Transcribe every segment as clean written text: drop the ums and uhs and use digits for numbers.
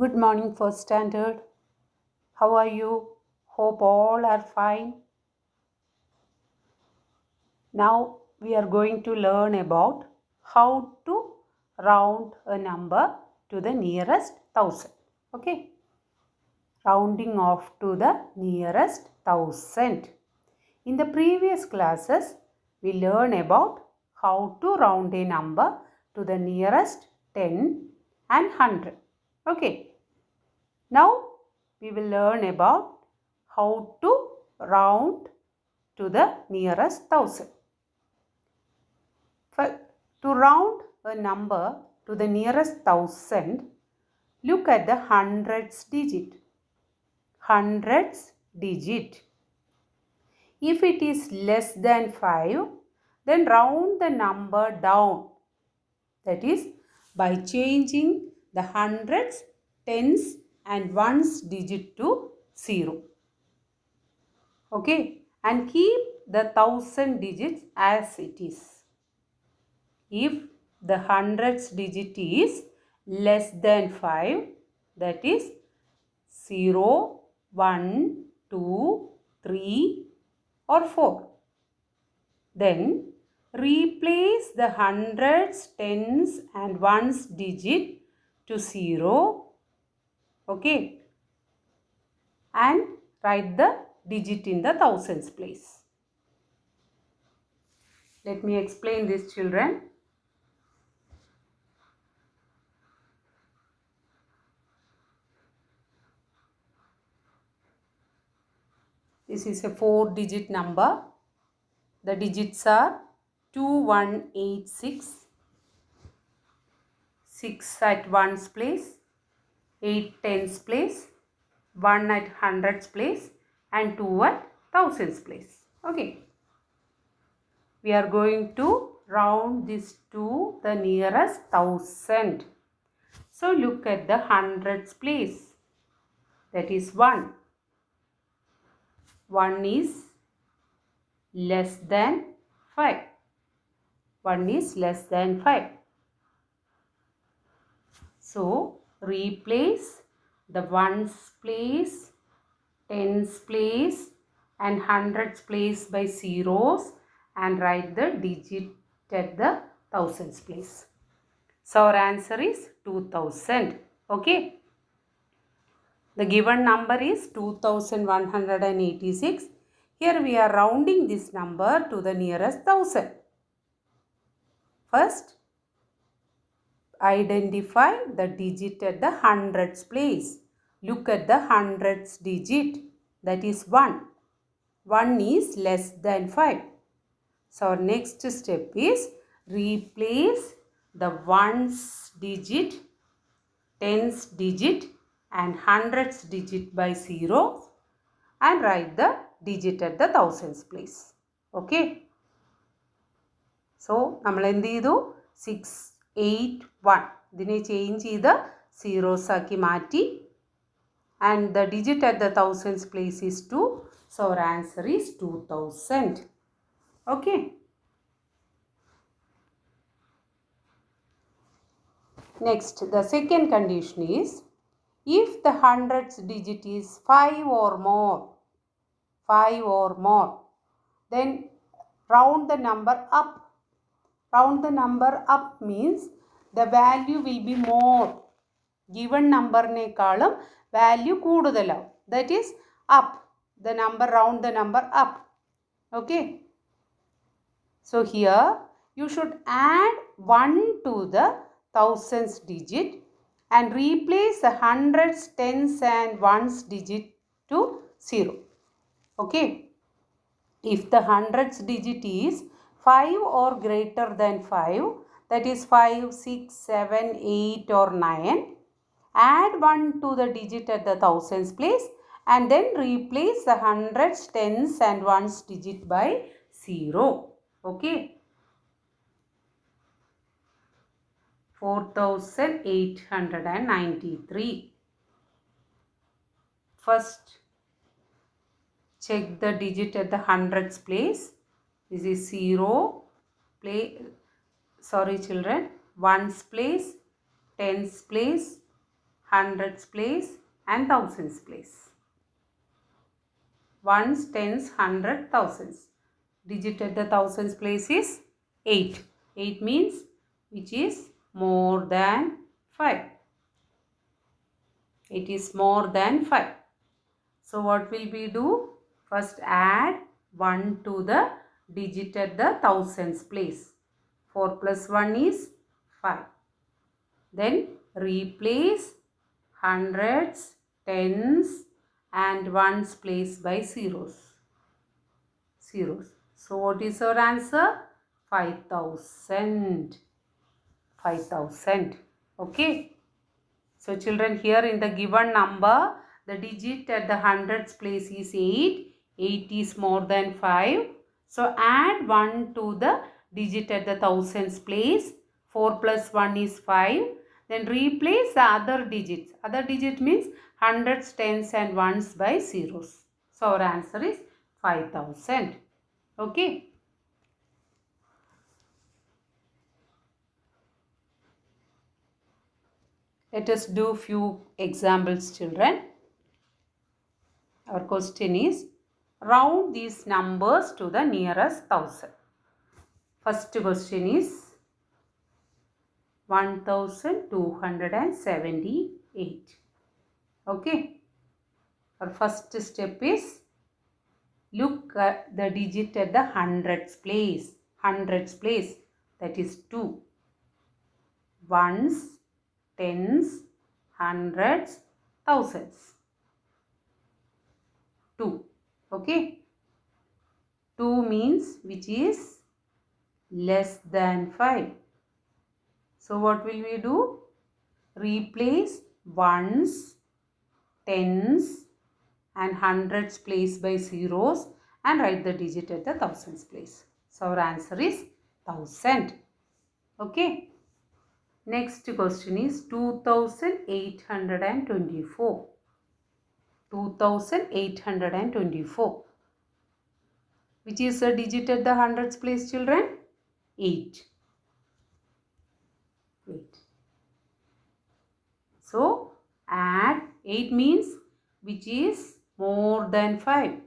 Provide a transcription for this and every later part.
Good morning, first standard. How are you? Hope all are fine. Now we are going to learn about how to round a number to the nearest thousand. Okay. Rounding off to the nearest thousand. In the previous classes, we learned about how to round a number to the nearest 10 and 100. Okay. Now we will learn about how to round to the nearest thousand. To round a number to the nearest thousand, look at the hundreds digit. Hundreds digit. If it is less than 5, then round the number down. That is by changing the hundreds, tens and ones digit to 0. Okay, and keep the thousand digits as it is. If the hundreds digit is less than 5, that is 0, 1, 2, 3 or 4. Then replace the hundreds, tens and ones digit to 0. Okay, and write the digit in the thousands place. Let me explain this, children. This is a 4-digit number. The digits are 2186, 6 at ones place, 8 tens place, 1 at hundreds place and 2 at thousands place. Okay. We are going to round this to the nearest thousand. So look at the hundreds place. That is 1. 1 is less than 5. 1 is less than 5. So replace the ones place, tens place and hundreds place by zeros and write the digit at the thousands place. So our answer is 2000. Okay. The given number is 2186. Here we are rounding this number to the nearest thousand. First, identify the digit at the hundreds place. Look at the hundreds digit. That is 1. 1 is less than 5. So our next step is replace the ones digit, tens digit and hundreds digit by 0 and write the digit at the thousands place. Okay. So, നമ്മൾ എന്ത് ചെയ്തു 681 ഇതിനെ change ചെയ്ത് zeros ആക്കി മാറ്റി and the digit at the thousands place is 2. So, our answer is 2000. Okay. Next, the second condition is if the hundreds digit is 5 or more, then round the number up. Round the number up means the value will be more. Given number നേക്കാളും value കൂടുതലാവും. That is up. The number, round the number up. Okay. So here you should add 1 to the thousands digit and replace the hundreds, tens and ones digit to 0. Okay. If the hundreds digit is 5 or greater than 5, that is 5, 6, 7, 8 or 9, add 1 to the digit at the thousands place and then replace the hundreds, tens and ones digit by 0. Okay. 4893. First, check the digit at the hundreds place. This is 0, ones place, tens place, hundreds place and thousands place. Ones, tens, hundred, thousands. Digit at the thousands place is 8. 8 means which is more than 5. It is more than 5. So what will we do? First add 1 to the digit at the thousands place. 4 plus 1 is 5. Then replace hundreds, tens and ones place by zeros. So what is our answer? 5,000. 5,000. Okay. So children, here in the given number, the digit at the hundreds place is 8. 8 is more than 5. So add 1 to the digit at the thousands place. 4 plus 1 is 5. Then replace the other digits. Other digit means hundreds, tens and ones by zeros. So our answer is 5,000. Okay. Let us do few examples, children. Our question is, round these numbers to the nearest thousand. First question is 1278. Okay. Our first step is, look at the digit at the hundreds place. Hundreds place, that is 2. Ones, tens, hundreds, thousands. 2. Okay. 2 means which is less than 5. So what will we do? Replace ones, tens and hundreds place by zeros and write the digit at the thousands place. So our answer is 1000. Okay. Next question is 2824. 2824. Which is a digit at the hundreds place, children? 8. 8. So add 8 means which is more than 5.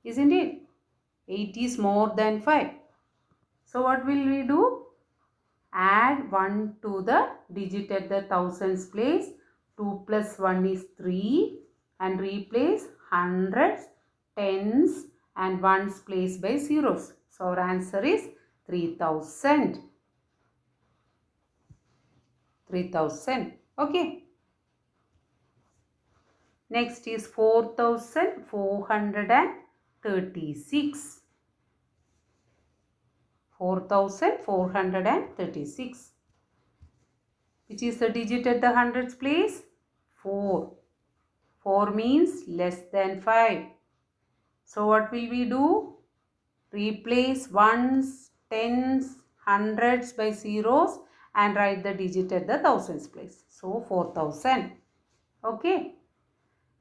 Isn't it? 8 is more than 5. So what will we do? Add 1 to the digit at the thousands place. 2 plus 1 is 3 and replace hundreds, tens and ones place by zeros. So our answer is 3000. 3000. Okay. Next is 4436. 4436. Which is the digit at the hundreds place? 4. 4 means less than 5. So what will we do? Replace ones, tens, hundreds by zeros and write the digit at the thousands place. So 4000. Okay.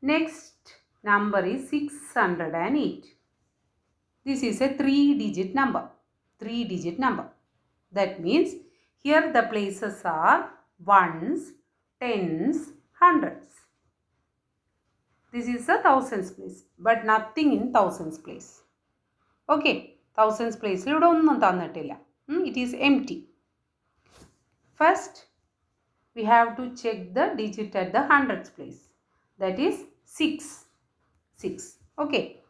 Next number is 608. This is a 3-digit number. 3-digit number. That means here the places are ones, tens, hundreds. This is a thousands place, but nothing in thousands place. Okay, thousands place. It is empty. First, we have to check the digit at the hundreds place. That is 6. 6. Okay.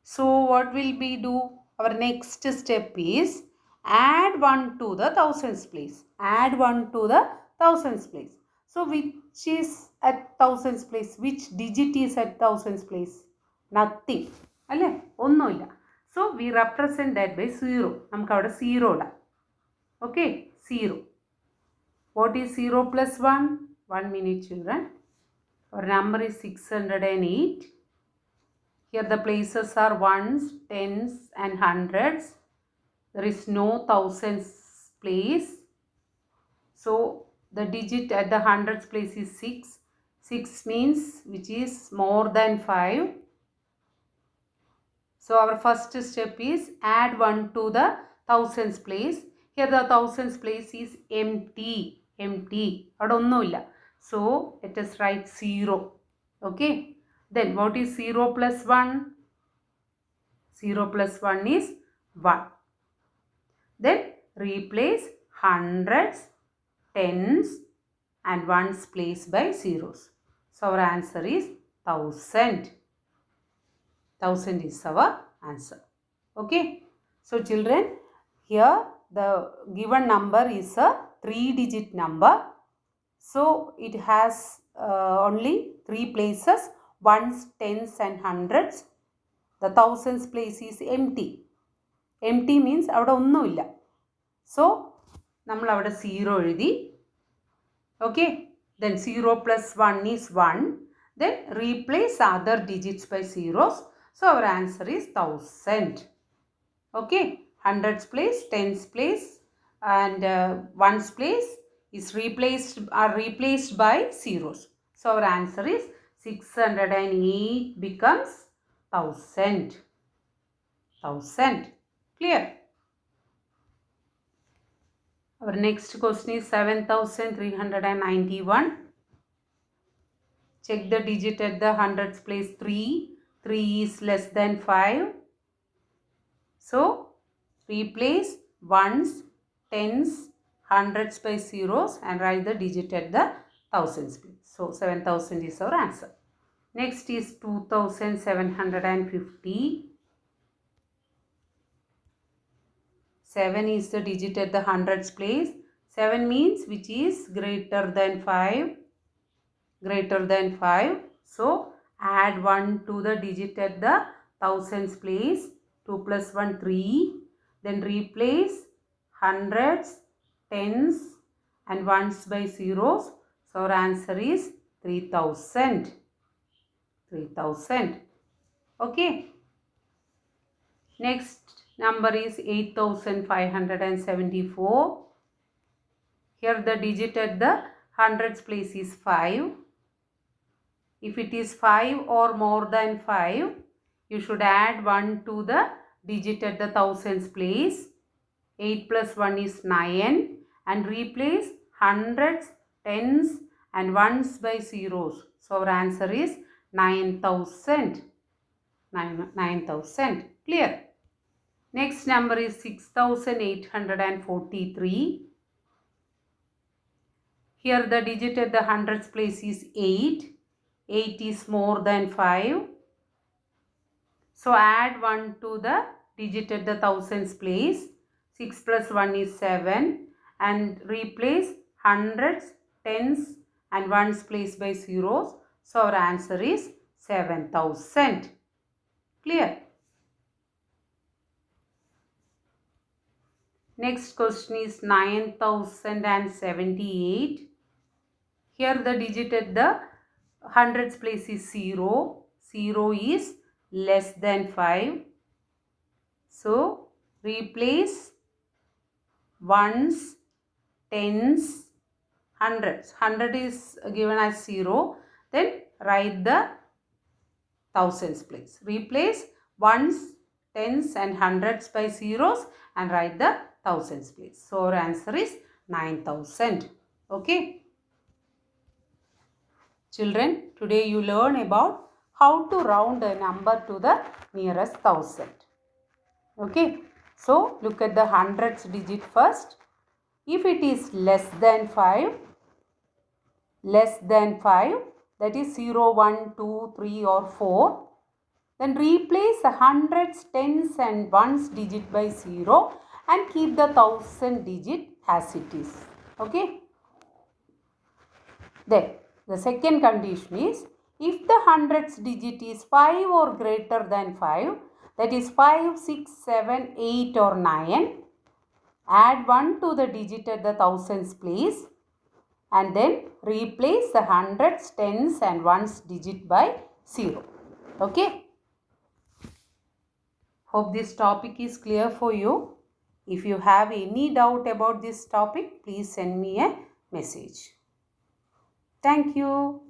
So what will we do? Our next step is add 1 to the thousands place. Add 1 to the thousands place. So which is at thousands place? Which digit is at thousands place? Nothing. So we represent that by 0. നമുക്ക് അവിടെ 0 ഇടാം. Okay, 0. What is 0 plus 1? 1 minute, children. Our number is 608. Here the places are ones, tens and hundreds. There is no thousands place. So the digit at the hundreds place is 6. 6 means which is more than 5. So our first step is add 1 to the thousands place. Here the thousands place is empty. Empty. അവിടെ ഒന്നുമില്ല. So let us write 0. Okay. Then what is 0 plus 1? 0 plus 1 is 1. Then replace hundreds, tens and ones place by zeros. So our answer is 1000. 1000 is our answer. Okay. So children, here the given number is a 3-digit number. So it has only 3 places, ones, tens and hundreds. The thousands place is empty. Empty means അവിടെ ഒന്നുമില്ല. So നമ്മൾ അവിടെ 0 എഴുതി. Okay. Then 0 plus 1 is 1. Then replace other digits by zeros. So our answer is 1000. Okay. Hundreds place, tens place and ones place is replaced by zeros. So our answer is 608 becomes 1000. 1000. Clear? Our next question is 7391. Check the digit at the hundreds place 3. 3 is less than 5. So replace ones, tens, hundreds by zeros and write the digit at the thousands place. So 7000 is our answer. Next is 2750. 7 is the digit at the hundreds place. 7 means which is greater than 5. Greater than 5. So add 1 to the digit at the thousands place. 2 plus 1 3. Then replace hundreds, tens and ones by zeros. So our answer is 3000. 3000. Okay. Next number is 8574. Here the digit at the hundreds place is 5. If it is 5 or more than 5, you should add 1 to the digit at the thousands place. 8 plus 1 is 9 and replace hundreds, tens and ones by zeros. So our answer is 9000. 9000. Clear? Next number is 6843. Here the digit at the hundreds place is 8. 8 is more than 5. So add 1 to the digit at the thousands place. 6 plus 1 is 7 and replace hundreds, tens and ones place by zeros. So our answer is 7000. Clear? Next question is 9078. Here the digit at the hundreds place is 0. 0 is less than 5. So replace ones, tens, hundreds. 100 is given as 0. Then write the thousands place. Replace ones, tens and hundreds by zeros and write the thousands place. So our answer is 9000. Okay. Children, today you learn about how to round a number to the nearest thousand. Okay. So look at the hundreds digit first. If it is less than 5, that is 0, 1, 2, 3 or 4, then replace the hundreds, tens and ones digit by 0 and keep the thousand digit as it is. Okay. Then the second condition is if the hundreds digit is 5 or greater than 5, that is 5, 6, 7, 8 or 9, add 1 to the digit at the thousands place and then replace the hundreds, tens and ones digit by 0. Okay. Hope this topic is clear for you. If you have any doubt about this topic, please send me a message. Thank you.